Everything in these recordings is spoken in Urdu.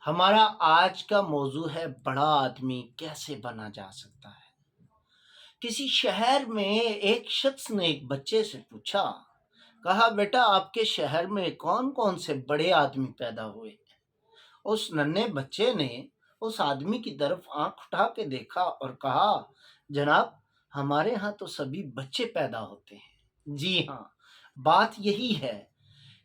ہمارا آج کا موضوع ہے بڑا آدمی کیسے بنا جا سکتا ہے۔ کسی شہر میں ایک شخص نے ایک بچے سے پوچھا، کہا بیٹا آپ کے شہر میں کون کون سے بڑے آدمی پیدا ہوئے؟ اس ننھے بچے نے اس آدمی کی طرف آنکھ اٹھا کے دیکھا اور کہا، جناب ہمارے ہاں تو سبھی بچے پیدا ہوتے ہیں۔ جی ہاں، بات یہی ہے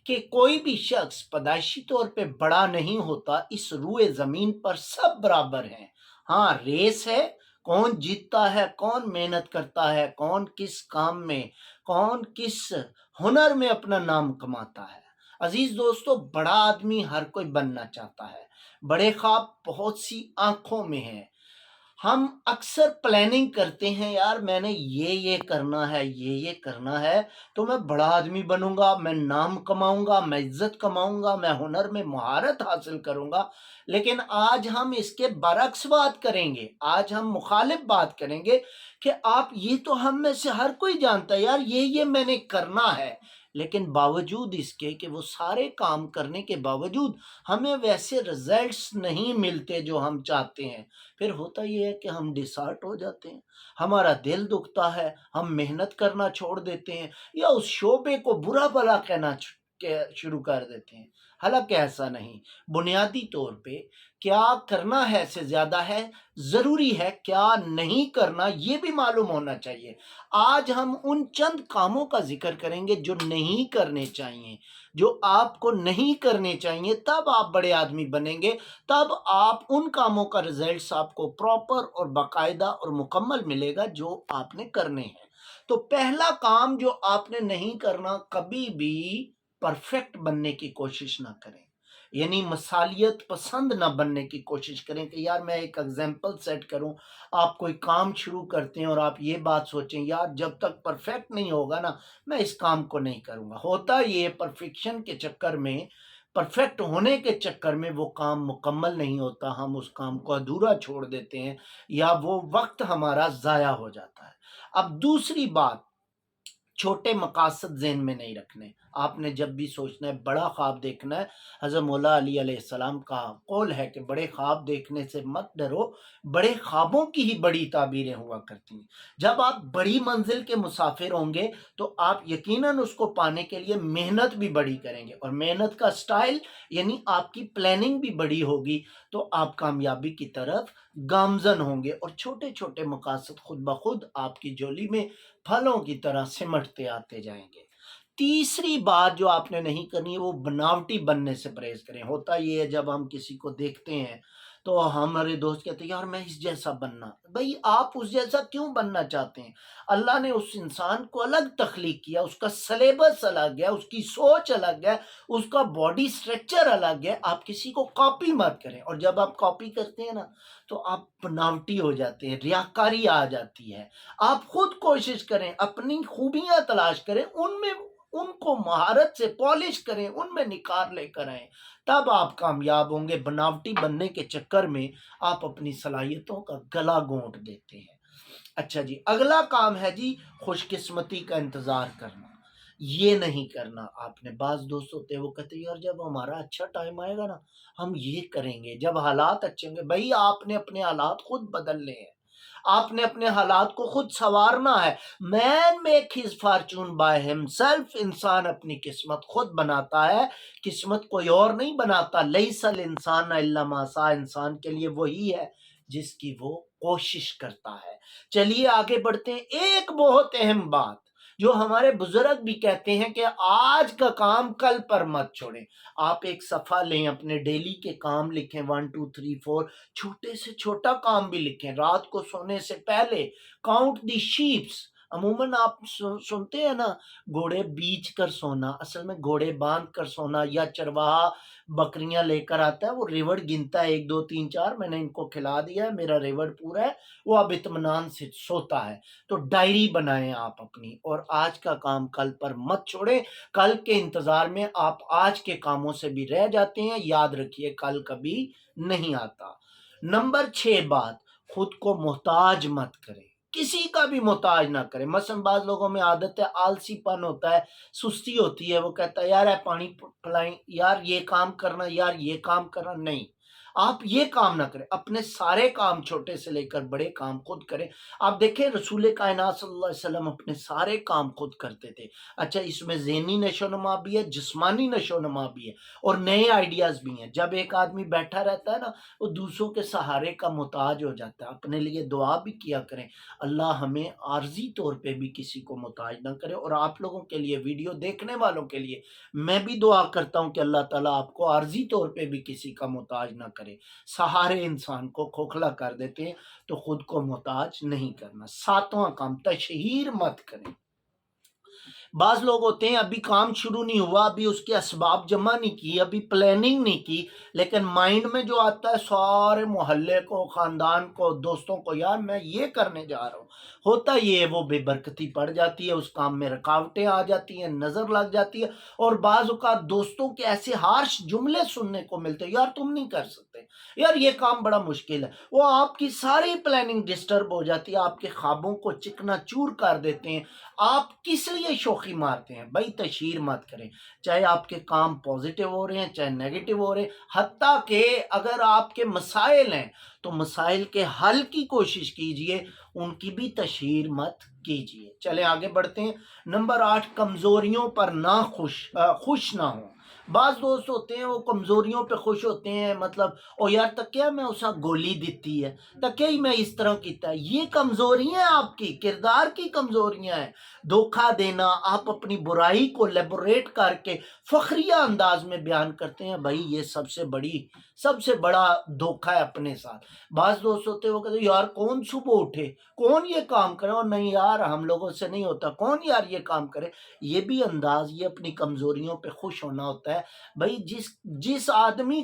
کہ کوئی بھی شخص پیدائشی طور پہ بڑا نہیں ہوتا، اس روئے زمین پر سب برابر ہیں۔ ہاں، ریس ہے، کون جیتتا ہے، کون محنت کرتا ہے، کون کس کام میں، کون کس ہنر میں اپنا نام کماتا ہے۔ عزیز دوستو، بڑا آدمی ہر کوئی بننا چاہتا ہے، بڑے خواب بہت سی آنکھوں میں ہیں۔ ہم اکثر پلاننگ کرتے ہیں، یار میں نے یہ کرنا ہے، یہ کرنا ہے تو میں بڑا آدمی بنوں گا، میں نام کماؤں گا، میں عزت کماؤں گا، میں ہنر میں مہارت حاصل کروں گا۔ لیکن آج ہم اس کے برعکس بات کریں گے، آج ہم مخالف بات کریں گے کہ آپ یہ تو ہم میں سے ہر کوئی جانتا ہے، یار یہ میں نے کرنا ہے، لیکن باوجود اس کے کہ وہ سارے کام کرنے کے باوجود ہمیں ویسے رزلٹس نہیں ملتے جو ہم چاہتے ہیں۔ پھر ہوتا یہ ہے کہ ہم ڈسہارٹ ہو جاتے ہیں، ہمارا دل دکھتا ہے، ہم محنت کرنا چھوڑ دیتے ہیں یا اس شعبے کو برا بھلا کہنا شروع کر دیتے ہیں۔ حالانکہ ایسا نہیں، بنیادی طور پہ کیا کرنا ہے سے زیادہ ہے ضروری ہے کیا نہیں کرنا یہ بھی معلوم ہونا چاہیے۔ آج ہم ان چند کاموں کا ذکر کریں گے جو نہیں کرنے چاہیے، جو آپ کو نہیں کرنے چاہیے، تب آپ بڑے آدمی بنیں گے، تب آپ ان کاموں کا رزلٹس آپ کو پراپر اور باقاعدہ اور مکمل ملے گا جو آپ نے کرنے ہیں۔ تو پہلا کام جو آپ نے نہیں کرنا، کبھی بھی پرفیکٹ بننے کی کوشش نہ کریں، یعنی مثالیت پسند نہ بننے کی کوشش کریں کہ یار میں ایک ایگزامپل سیٹ کروں۔ آپ کوئی کام شروع کرتے ہیں اور آپ یہ بات سوچیں، یار جب تک پرفیکٹ نہیں ہوگا نا میں اس کام کو نہیں کروں گا۔ ہوتا یہ پرفیکشن کے چکر میں، پرفیکٹ ہونے کے چکر میں وہ کام مکمل نہیں ہوتا، ہم اس کام کو ادھورا چھوڑ دیتے ہیں یا وہ وقت ہمارا ضائع ہو جاتا ہے۔ اب دوسری بات، چھوٹے مقاصد ذہن میں نہیں رکھنے۔ آپ نے جب بھی سوچنا ہے، بڑا خواب دیکھنا ہے، حضرت مولا علی علیہ السلام کا قول ہے کہ بڑے خواب دیکھنے سے مت ڈرو، بڑے خوابوں کی ہی بڑی تعبیریں ہوا کرتی ہیں۔ جب آپ بڑی منزل کے مسافر ہوں گے تو آپ یقیناً اس کو پانے کے لیے محنت بھی بڑی کریں گے، اور محنت کا سٹائل یعنی آپ کی پلاننگ بھی بڑی ہوگی، تو آپ کامیابی کی طرف گامزن ہوں گے، اور چھوٹے چھوٹے مقاصد خود بخود آپ کی جولی میں پھلوں کی طرح سمٹتے آتے جائیں گے۔ تیسری بات جو آپ نے نہیں کرنی، وہ بناوٹی بننے سے پرہیز کریں۔ ہوتا یہ ہے جب ہم کسی کو دیکھتے ہیں تو ہمارے دوست کہتے ہیں یار میں اس جیسا بننا۔ بھئی آپ اس جیسا کیوں بننا چاہتے ہیں؟ اللہ نے اس انسان کو الگ تخلیق کیا، اس کا سلیبس الگ ہے، اس کی سوچ الگ ہے، اس کا باڈی سٹرکچر الگ ہے۔ آپ کسی کو کاپی مت کریں، اور جب آپ کاپی کرتے ہیں نا تو آپ بناوٹی ہو جاتے ہیں، ریاکاری آ جاتی ہے۔ آپ خود کوشش کریں، اپنی خوبیاں تلاش کریں، ان کو مہارت سے پالش کریں، ان میں نکھار لے کر آئیں، تب آپ کامیاب ہوں گے۔ بناوٹی بننے کے چکر میں آپ اپنی صلاحیتوں کا گلا گھونٹ دیتے ہیں۔ اچھا جی، اگلا کام ہے جی خوش قسمتی کا انتظار کرنا۔ یہ نہیں کرنا آپ نے۔ بعض دوست ہوتے ہیں وہ کہتے ہیں یار جب ہمارا اچھا ٹائم آئے گا نا ہم یہ کریں گے، جب حالات اچھے ہوں گے۔ بھائی آپ نے اپنے حالات خود بدلنے ہیں، آپ نے اپنے حالات کو خود سنوارنا ہے۔ Man make his fortune by himself, انسان اپنی قسمت خود بناتا ہے، قسمت کوئی اور نہیں بناتا۔ لیس الانسان الا ما سعی، انسان کے لیے وہی ہے جس کی وہ کوشش کرتا ہے۔ چلیے آگے بڑھتے ہیں۔ ایک بہت اہم بات جو ہمارے بزرگ بھی کہتے ہیں کہ آج کا کام کل پر مت چھوڑیں۔ آپ ایک صفحہ لیں، اپنے ڈیلی کے کام لکھیں، 1 2 3 4، چھوٹے سے چھوٹا کام بھی لکھیں۔ رات کو سونے سے پہلے کاؤنٹ دی شیپس۔ عموماً آپ سنتے ہیں نا گھوڑے بیچ کر سونا، اصل میں گھوڑے باندھ کر سونا، یا چرواہا بکریاں لے کر آتا ہے، وہ ریوڑ گنتا ہے 1 2 3 4، میں نے ان کو کھلا دیا ہے، میرا ریوڑ پورا ہے، وہ اب اطمینان سے سوتا ہے۔ تو ڈائری بنائیں آپ اپنی، اور آج کا کام کل پر مت چھوڑیں۔ کل کے انتظار میں آپ آج کے کاموں سے بھی رہ جاتے ہیں، یاد رکھیے کل کبھی نہیں آتا۔ نمبر 6 بات، خود کو محتاج مت کریں، کسی کا بھی محتاج نہ کریں۔ مثلا بعض لوگوں میں عادت ہے، آلسی پن ہوتا ہے، سستی ہوتی ہے، وہ کہتا ہے یار پانی پلائیں، یار یہ کام کرنا، یار یہ کام کرنا، نہیں۔ آپ یہ کام نہ کریں، اپنے سارے کام چھوٹے سے لے کر بڑے کام خود کریں۔ آپ دیکھیں رسول کائنات صلی اللہ علیہ وسلم اپنے سارے کام خود کرتے تھے۔ اچھا اس میں ذہنی نشو و نما بھی ہے، جسمانی نشو و نما بھی ہے، اور نئے آئیڈیاز بھی ہیں۔ جب ایک آدمی بیٹھا رہتا ہے نا، وہ دوسروں کے سہارے کا محتاج ہو جاتا ہے۔ اپنے لیے دعا بھی کیا کریں، اللہ ہمیں عارضی طور پہ بھی کسی کو محتاج نہ کرے۔ اور آپ لوگوں کے لیے، ویڈیو دیکھنے والوں کے لیے میں بھی دعا کرتا ہوں کہ اللہ تعالیٰ آپ کو عارضی طور پہ بھی کسی کا محتاج نہ کرے۔ سہارے انسان کو کھوکھلا کر دیتے ہیں، تو خود کو محتاج نہیں کرنا۔ ساتواں کام، تشہیر مت کریں۔ بعض لوگ ہوتے ہیں ابھی کام شروع نہیں ہوا، ابھی اس کے اسباب جمع نہیں کی، ابھی پلاننگ نہیں کی، لیکن مائنڈ میں جو آتا ہے سارے محلے کو، خاندان کو، دوستوں کو، یار میں یہ کرنے جا رہا ہوں، ہوتا یہ ہے وہ بے برکتی پڑ جاتی ہے، اس کام میں رکاوٹیں آ جاتی ہیں، نظر لگ جاتی ہے، اور بعض اوقات دوستوں کے ایسے ہارش جملے سننے کو ملتے ہیں، یار تم نہیں کر سکتے، یار یہ کام بڑا مشکل ہے۔ وہ آپ کی ساری پلاننگ ڈسٹرب ہو جاتی ہے، آپ کے خوابوں کو چکنا چور کر دیتے ہیں۔ آپ کس لیے شوخی مارتے ہیں؟ بھائی تشہیر مت کریں، چاہے آپ کے کام پوزیٹیو ہو رہے ہیں چاہے نیگیٹو ہو رہے ہیں، حتیٰ کہ اگر آپ کے مسائل ہیں تو مسائل کے حل کی کوشش کیجئے، ان کی بھی تشہیر مت کیجئے۔ چلیں آگے بڑھتے ہیں۔ نمبر 8، کمزوریوں پر نہ خوش نہ ہوں۔ بعض دوست ہوتے ہیں وہ کمزوریوں پہ خوش ہوتے ہیں، مطلب او یار تکیا میں اسا گولی دیتی ہے، تکیا ہی میں اس طرح کیتا ہے۔ یہ کمزوریاں ہیں، آپ کی کردار کی کمزوریاں ہیں۔ دھوکہ دینا، آپ اپنی برائی کو لیبوریٹ کر کے فخریہ انداز میں بیان کرتے ہیں، بھائی یہ سب سے بڑا دھوکہ ہے اپنے ساتھ۔ بعض دوست ہوتے ہیں وہ کہتے ہیں یار کون صبح اٹھے، کون یہ کام کرے، اور نہیں یار ہم لوگوں سے نہیں ہوتا، کون یار یہ کام کرے۔ یہ بھی انداز، یہ اپنی کمزوریوں پہ خوش ہونا ہوتا ہے۔ بھائی جس آدمی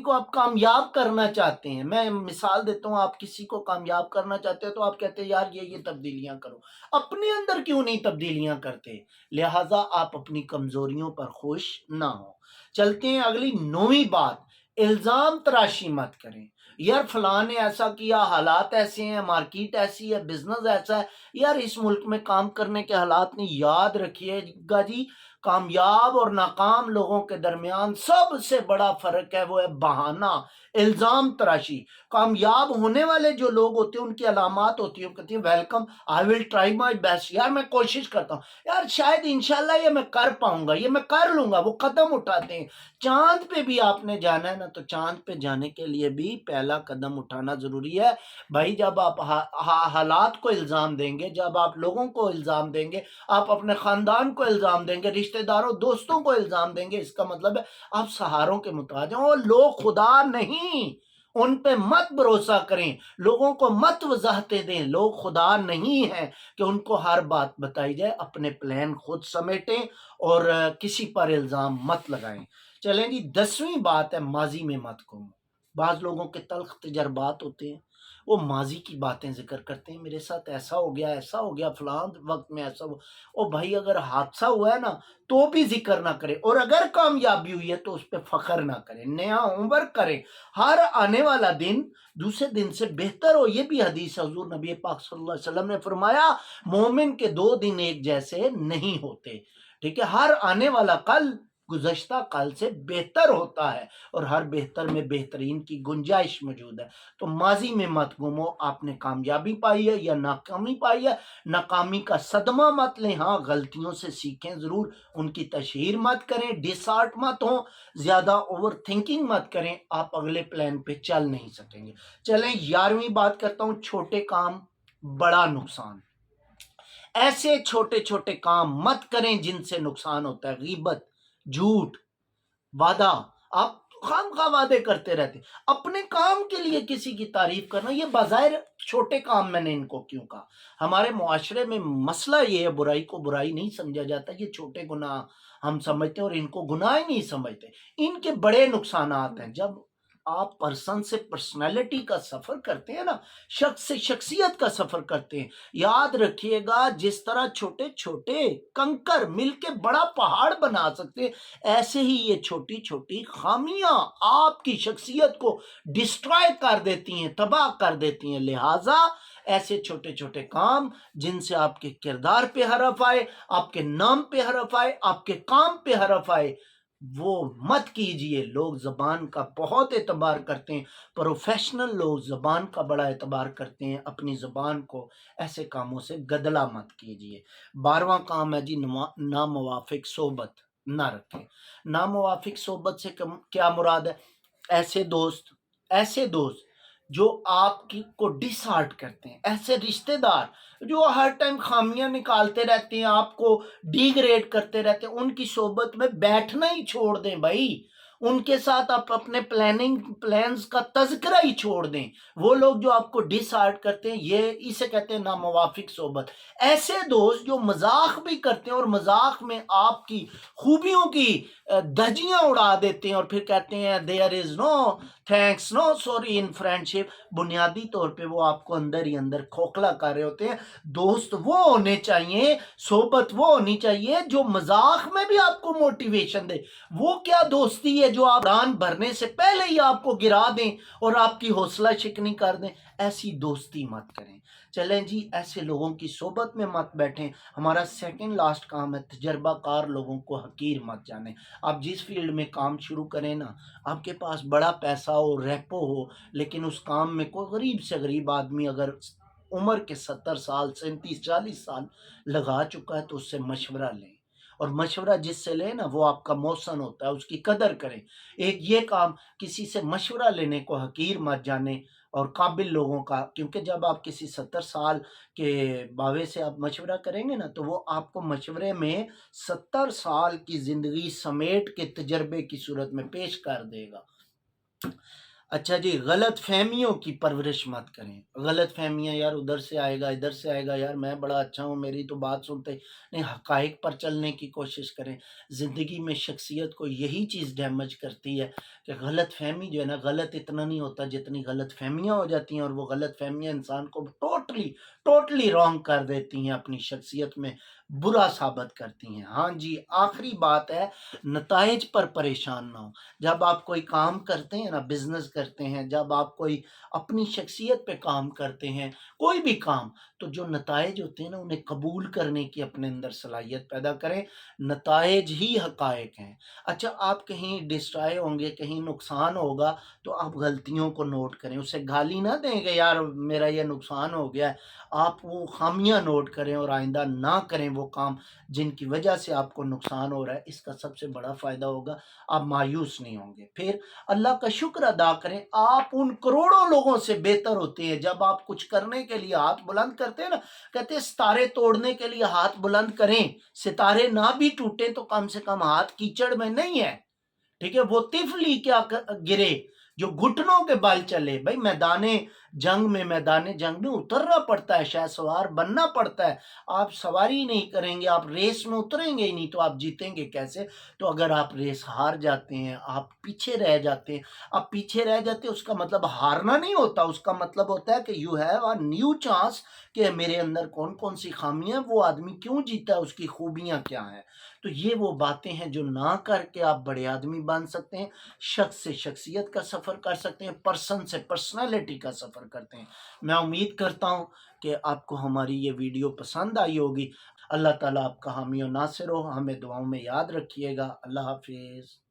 کو آپ کامیاب کرنا چاہتے ہیں، میں مثال دیتا ہوں، آپ کسی کو کامیاب کرنا چاہتے ہیں تو آپ کہتے ہیں یار یہ تبدیلیاں کرو، اپنے اندر کیوں نہیں تبدیلیاں کرتے؟ لہٰذا آپ اپنی کمزوریوں پر خوش نہ ہو۔ چلتے ہیں اگلی 9ویں بات، الزام تراشی مت کریں۔ یار فلاں نے ایسا کیا، حالات ایسے ہیں، مارکیٹ ایسی ہے، بزنس ایسا ہے، یار اس ملک میں کام کرنے کے حالات نہیں۔ یاد رکھیے گا جی، کامیاب اور ناکام لوگوں کے درمیان سب سے بڑا فرق ہے، وہ ہے بہانہ، الزام تراشی۔ کامیاب ہونے والے جو لوگ ہوتے ہیں ان کی علامات ہوتی ہیں، کہتے ہیں welcome, I will try my best, یار میں کوشش کرتا ہوں، یار شاید انشاءاللہ یہ میں کر پاؤں گا، یہ میں کر لوں گا، وہ قدم اٹھاتے ہیں۔ چاند پہ بھی آپ نے جانا ہے نا، تو چاند پہ جانے کے لیے بھی پہلا قدم اٹھانا ضروری ہے۔ بھائی جب آپ حالات کو الزام دیں گے، جب آپ لوگوں کو الزام دیں گے، آپ اپنے خاندان کو الزام دیں گے، رشتہ داروں دوستوں کو الزام دیں گے، اس کا مطلب ہے آپ سہاروں کے محتاج ہیں۔ وہ لوگ خدا نہیں، ان پہ مت بھروسہ کریں، لوگوں کو مت وضاحتیں دیں، لوگ خدا نہیں ہیں کہ ان کو ہر بات بتائی جائے۔ اپنے پلان خود سمیٹیں اور کسی پر الزام مت لگائیں۔ چلیں جی 10ویں بات ہے، ماضی میں مت گھومو۔ بعض لوگوں کے تلخ تجربات ہوتے ہیں، وہ ماضی کی باتیں ذکر کرتے ہیں، میرے ساتھ ایسا ہو گیا فلاں وقت میں ایسا ہوا۔ او بھائی اگر حادثہ ہوا ہے نا تو بھی ذکر نہ کرے، اور اگر کامیابی ہوئی ہے تو اس پہ فخر نہ کرے، نیا عمر کرے۔ ہر آنے والا دن دوسرے دن سے بہتر ہو، یہ بھی حدیث حضور نبی پاک صلی اللہ علیہ وسلم نے فرمایا، مومن کے 2 دن ایک جیسے نہیں ہوتے، ٹھیک ہے؟ ہر آنے والا کل گزشتہ کل سے بہتر ہوتا ہے، اور ہر بہتر میں بہترین کی گنجائش موجود ہے۔ تو ماضی میں مت گھومو، آپ نے کامیابی پائی ہے یا ناکامی پائی ہے، ناکامی کا صدمہ مت لیں، ہاں غلطیوں سے سیکھیں ضرور، ان کی تشہیر مت کریں، ڈس آرٹ مت ہوں، زیادہ اوور تھنکنگ مت کریں، آپ اگلے پلان پہ چل نہیں سکیں گے۔ چلیں 11ویں بات کرتا ہوں، چھوٹے کام بڑا نقصان۔ ایسے چھوٹے چھوٹے کام مت کریں جن سے نقصان ہوتا ہے، غیبت، جھوٹ، وعدہ، آپ خام خواہ وعدے کرتے رہتے، اپنے کام کے لیے کسی کی تعریف کرنا، یہ بظاہر چھوٹے کام، میں نے ان کو کیوں کہا؟ ہمارے معاشرے میں مسئلہ یہ ہے، برائی کو برائی نہیں سمجھا جاتا، یہ چھوٹے گناہ ہم سمجھتے ہیں اور ان کو گناہ ہی نہیں سمجھتے، ان کے بڑے نقصانات ہیں۔ جب آپ پرسن سے پرسنالٹی کا سفر کرتے ہیں نا، شخص سے شخصیت کا سفر کرتے ہیں، یاد رکھیے گا جس طرح چھوٹے چھوٹے کنکر مل کے بڑا پہاڑ بنا سکتے ہیں، ایسے ہی یہ چھوٹی چھوٹی خامیاں آپ کی شخصیت کو ڈسٹرائے کر دیتی ہیں، تباہ کر دیتی ہیں۔ لہٰذا ایسے چھوٹے چھوٹے کام جن سے آپ کے کردار پہ حرف آئے، آپ کے نام پہ حرف آئے، آپ کے کام پہ حرف آئے، وہ مت کیجئے۔ لوگ زبان کا بہت اعتبار کرتے ہیں، پروفیشنل لوگ زبان کا بڑا اعتبار کرتے ہیں، اپنی زبان کو ایسے کاموں سے گدلا مت کیجئے۔ 12واں کام ہے جی ناموافق صحبت نہ رکھیں۔ ناموافق صحبت سے کیا مراد ہے؟ ایسے دوست جو آپ کی کو ڈس ہارٹ کرتے ہیں، ایسے رشتہ دار جو ہر ٹائم خامیاں نکالتے رہتے ہیں، آپ کو ڈی گریڈ کرتے رہتے ہیں، ان کی صحبت میں بیٹھنا ہی چھوڑ دیں بھائی۔ ان کے ساتھ آپ اپنے پلانز کا تذکرہ ہی چھوڑ دیں۔ وہ لوگ جو آپ کو ڈس ہارٹ کرتے ہیں، یہ اسے کہتے ہیں ناموافق صحبت۔ ایسے دوست جو مذاق بھی کرتے ہیں اور مذاق میں آپ کی خوبیوں کی دھجیاں اڑا دیتے ہیں اور پھر کہتے ہیں there is no thanks no sorry in friendship، بنیادی طور پہ وہ آپ کو اندر ہی اندر کھوکھلا کر رہے ہوتے ہیں۔ دوست وہ ہونے چاہیے، صحبت وہ ہونی چاہیے جو مذاق میں بھی آپ کو موٹیویشن دے۔ وہ کیا دوستی ہے جو آپ ران بھرنے سے پہلے ہی آپ کو گرا دیں اور آپ کی حوصلہ شکنی کر دیں؟ ایسی دوستی مت کریں۔ چلیں جی، ایسے لوگوں کی صحبت میں مت بیٹھیں۔ ہمارا سیکنڈ لاسٹ کام ہے تجربہ کار لوگوں کو حقیر مت جانیں۔ آپ جس فیلڈ میں کام شروع کریں نا، آپ کے پاس بڑا پیسہ ہو، ریپو ہو، لیکن اس کام میں کوئی غریب سے غریب آدمی اگر عمر کے 70 سال 37 40 سال لگا چکا ہے تو اس سے مشورہ لیں، اور مشورہ جس سے لیں نا وہ آپ کا محسن ہوتا ہے، اس کی قدر کریں۔ ایک یہ کام، کسی سے مشورہ لینے کو حقیر مت جانیں، اور قابل لوگوں کا، کیونکہ جب آپ کسی 70 سال کے باوے سے آپ مشورہ کریں گے نا تو وہ آپ کو مشورے میں 70 سال کی زندگی سمیٹ کے تجربے کی صورت میں پیش کر دے گا۔ اچھا جی، غلط فہمیوں کی پرورش مت کریں۔ غلط فہمیاں، یار ادھر سے آئے گا ادھر سے آئے گا، یار میں بڑا اچھا ہوں میری تو بات سنتے نہیں، حقائق پر چلنے کی کوشش کریں۔ زندگی میں شخصیت کو یہی چیز ڈیمیج کرتی ہے کہ غلط فہمی جو ہے نا، غلط اتنا نہیں ہوتا جتنی غلط فہمیاں ہو جاتی ہیں، اور وہ غلط فہمیاں انسان کو ٹوٹلی رانگ کر دیتی ہیں، اپنی شخصیت میں برا ثابت کرتی ہیں۔ ہاں جی، آخری بات ہے نتائج پر پریشان نہ ہو۔ جب آپ کوئی کام کرتے ہیں نا، بزنس کرتے ہیں، جب آپ کوئی اپنی شخصیت پہ کام کرتے ہیں، کوئی بھی کام، تو جو نتائج ہوتے ہیں نا انہیں قبول کرنے کی اپنے اندر صلاحیت پیدا کریں۔ نتائج ہی حقائق ہیں۔ اچھا، آپ کہیں ڈسٹرائے ہوں گے، کہیں نقصان ہوگا، تو آپ غلطیوں کو نوٹ کریں، اسے گالی نہ دیں کہ یار میرا یہ نقصان ہو گیا ہے۔ آپ وہ خامیاں نوٹ کریں اور آئندہ نہ کریں وہ کام جن کی وجہ سے آپ کو نقصان ہو رہا ہے۔ اس کا سب سے بڑا فائدہ ہوگا، آپ مایوس نہیں ہوں گے۔ پھر اللہ کا شکر ادا کریں، آپ ان کروڑوں لوگوں سے بہتر ہوتے ہیں۔ جب آپ کچھ کرنے کے لیے ہاتھ بلند کرتے ہیں نا، کہتے ہیں ستارے توڑنے کے لیے ہاتھ بلند کریں، ستارے نہ بھی ٹوٹے تو کم سے کم ہاتھ کیچڑ میں نہیں ہے، ٹھیک ہے؟ وہ طفلی کیا گرے جو گھٹنوں کے بل چلے۔ بھائی میدان جنگ میں اترنا پڑتا ہے، شاہ سوار بننا پڑتا ہے۔ آپ سواری نہیں کریں گے، آپ ریس میں اتریں گے ہی نہیں، تو آپ جیتیں گے کیسے؟ تو اگر آپ ریس ہار جاتے ہیں، آپ پیچھے رہ جاتے ہیں، اس کا مطلب ہارنا نہیں ہوتا، اس کا مطلب ہوتا ہے کہ you have a new chance, کہ میرے اندر کون کون سی خامیاں، وہ آدمی کیوں جیتا ہے، اس کی خوبیاں کیا ہیں۔ تو یہ وہ باتیں ہیں جو نہ کر کے آپ بڑے آدمی بن سکتے ہیں، شخص سے شخصیت کا سفر کر سکتے ہیں، پرسن سے پرسنالٹی کا سفر کرتے ہیں۔ میں امید کرتا ہوں کہ آپ کو ہماری یہ ویڈیو پسند آئی ہوگی۔ اللہ تعالیٰ آپ کا حامی و ناصر ہو، ہمیں دعاؤں میں یاد رکھیے گا۔ اللہ حافظ۔